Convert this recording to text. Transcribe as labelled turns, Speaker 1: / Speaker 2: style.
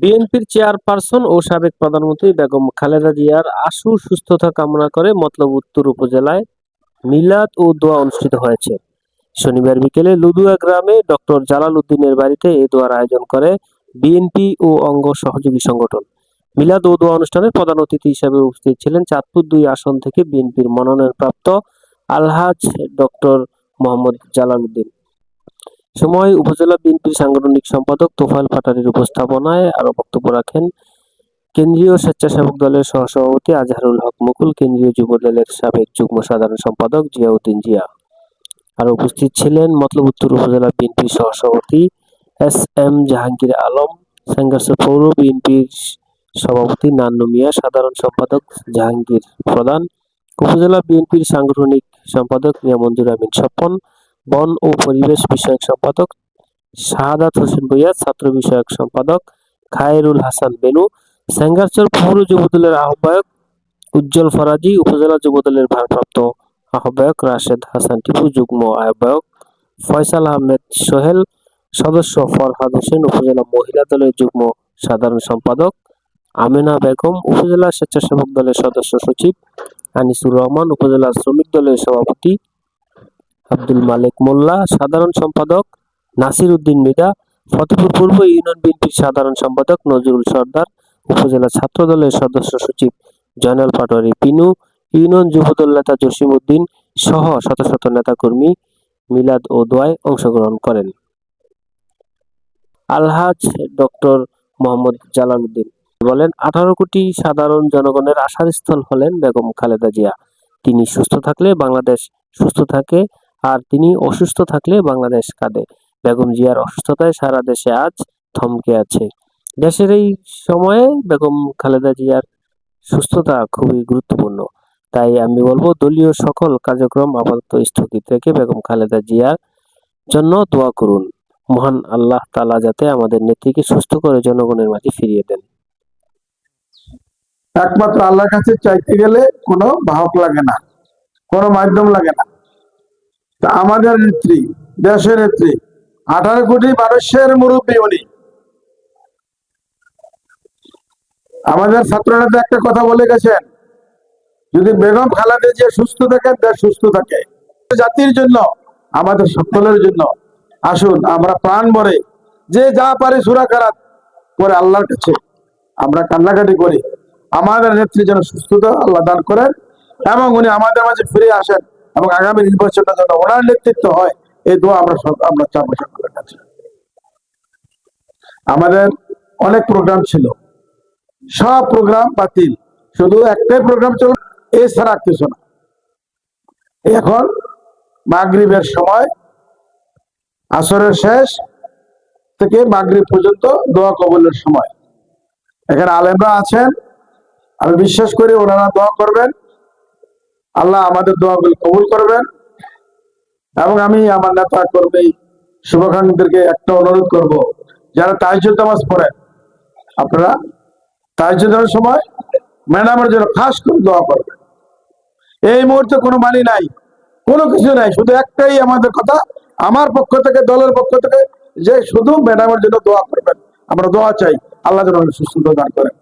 Speaker 1: বিএনপির চেয়ারপারসন ও সাবেক প্রধানমন্ত্রী বেগম খালেদা জিয়ার আশু সুস্থতা কামনা করে মতলব উত্তর উপজেলায় মিলাদ ও দোয়া অনুষ্ঠিত হয়েছে। শনিবার বিকেলে লুদুয়া গ্রামে ডক্টর জালাল উদ্দিনের বাড়িতে এ দোয়ার আয়োজন করে বিএনপি ও অঙ্গ সহযোগী সংগঠন। মিলাদ ও দোয়া অনুষ্ঠানে প্রধান অতিথি হিসেবে উপস্থিত ছিলেন চাঁদপুর ২ আসন থেকে বিএনপির মনোনয়নপ্রাপ্ত আলহাজ ডক্টর মোহাম্মদ জালাল উদ্দিন। সময় উপজেলা বিএনপির সাংগঠনিক সম্পাদক তোফায়েল পাটারীর উপস্থাপনায় আরো বক্তব্য রাখেন কেন্দ্রীয় স্বেচ্ছাসেবক দলের সহসভাপতি আজহারুল হক মুকুল, কেন্দ্রীয় যুব দলের সাবেক যুগ্ম সাধারণ সম্পাদক জিয়াউদ্দিন জিয়া। আরো উপস্থিত ছিলেন মতলব উত্তর উপজেলা বিএনপির সহসভাপতি এস.এম. জাহাঙ্গীর আলম, সেঙ্গারচর পৌর বিএনপির সভাপতি নান্নু মিয়া, সাধারণ সম্পাদক জাহাঙ্গীর প্রধান, উপজেলা বিএনপির সাংগঠনিক সম্পাদক মিয়া মঞ্জুর আমিন স্বপন, বন ও পরিবেশ বিষয়ক সম্পাদক শাহাদাত হোসেন ভূঁইয়া, ছাত্র বিষয়ক সম্পাদক খায়রুল হাসান বেনু, সেঙ্গারচর পৌর যুবদলের আহ্বায়ক উজ্জ্বল ফরাজি, উপজেলা যুবদলের ভারপ্রাপ্ত আহ্বায়ক রাশেদ হাসান টিপু, যুগ্ম আহ্বায়ক ফয়সাল আহমেদ সোহেল, সদস্য ফরহাদ হোসেন, উপজেলা মহিলা দলের যুগ্ম সাধারণ সম্পাদক আমেনা বেগম, উপজেলা স্বেচ্ছাসেবক দলের সদস্য সচিব আনিসুর রহমান, উপজেলা শ্রমিক দলের সভাপতি আব্দুল মালেক মোল্লা, সাধারণ সম্পাদক নাসির উদ্দিন মৃধা, ফতেপুর পূর্ব ইউনিয়ন বিএনপির সাধারণ সম্পাদক নজরুল সর্দার, উপজেলা ছাত্র দলের সদস্য সচিব জয়নাল পাটোয়ারি পিনু, ইউনিয়ন যুবদল নেতা জসিম উদ্দিন সহ শত শত নেতাকর্মী মিলাদ ও দোয়ায় অংশগ্রহণ করেন। আলহাজ ডক্টর মোহাম্মদ জালাল উদ্দিন বলেন, 18 কোটি সাধারণ জনগণের আশার স্থল হলেন বেগম খালেদা জিয়া। তিনি সুস্থ থাকলে বাংলাদেশ সুস্থ থাকে, আর তিনি অসুস্থ থাকলে বাংলাদেশ কাঁদে। বেগম জিয়ার অসুস্থতায় সারা দেশে আজ থমকে আছে। দেশের এই সময়ে বেগম খালেদা জিয়ার সুস্থতা খুবই গুরুত্বপূর্ণ। তাই আমি বলবো, দলীয় সকল কার্যক্রম আপাতত স্থগিত রেখে বেগম খালেদা জিয়ার জন্য দোয়া করুন। মহান আল্লাহ তাআলা যাতে আমাদের নেত্রীকে সুস্থ করে জনগণের মাঝে ফিরিয়ে দেন।
Speaker 2: একমাত্র আল্লাহর কাছে চাইতে গেলে কোনো বাহক লাগে না, কোনো মাধ্যম লাগে না। তা আমাদের নেত্রী, দেশের নেত্রী, 18 কোটি মানুষের মুরব্বী উনি। আমাদের ছাত্র নেতা একটা কথা বলে গেছেন, যদি বেগম খালেদা জিয়া সুস্থ থাকেন, দেশ সুস্থ থাকে। জাতির জন্য, আমাদের সকলের জন্য আসুন আমরা প্রাণ ভরে যে যা পারি সূরা কারাত করে আল্লাহর কাছে আমরা কান্নাকাটি করি। আমাদের নেত্রী যেন সুস্থতা আল্লাহ দান করেন এবং উনি আমাদের মাঝে ফিরে আসেন এবং আগামী নির্বাচনটা যেন ওনার নেতৃত্ব হয়, এই দোয়া আমরা চাবো সকলের কাছে। আমাদের অনেক প্রোগ্রাম ছিল, সব প্রোগ্রাম বাতিল, শুধু একটাই প্রোগ্রাম চল, এছাড়া কিছু না। এখন মাগরিবের সময়, আসরের শেষ থেকে মাগরিব পর্যন্ত দোয়া কবুলের সময়। এখানে আলেমরা আছেন, আমি বিশ্বাস করি ওনারা দোয়া করবেন, আল্লাহ আমাদের দোয়াগুলো কবুল করবেন। এবং আমি আমার নেতা কর্মী শুভাকাঙ্ক্ষীদেরকে একটা অনুরোধ করব, যারা তাহাজ্জুদ নামাজ পড়েন, আপনারা তাহাজ্জুদের সময় ম্যাডামের জন্য খাস করে দোয়া করবেন। এই মুহূর্তে কোনো মানি নাই, কোনো কিছু নাই, শুধু একটাই আমাদের কথা, আমার পক্ষ থেকে, দলের পক্ষ থেকে, যে শুধু ম্যাডামের জন্য দোয়া করবেন। আমরা দোয়া চাই, আল্লাহ যেন সুস্থতা দান করেন।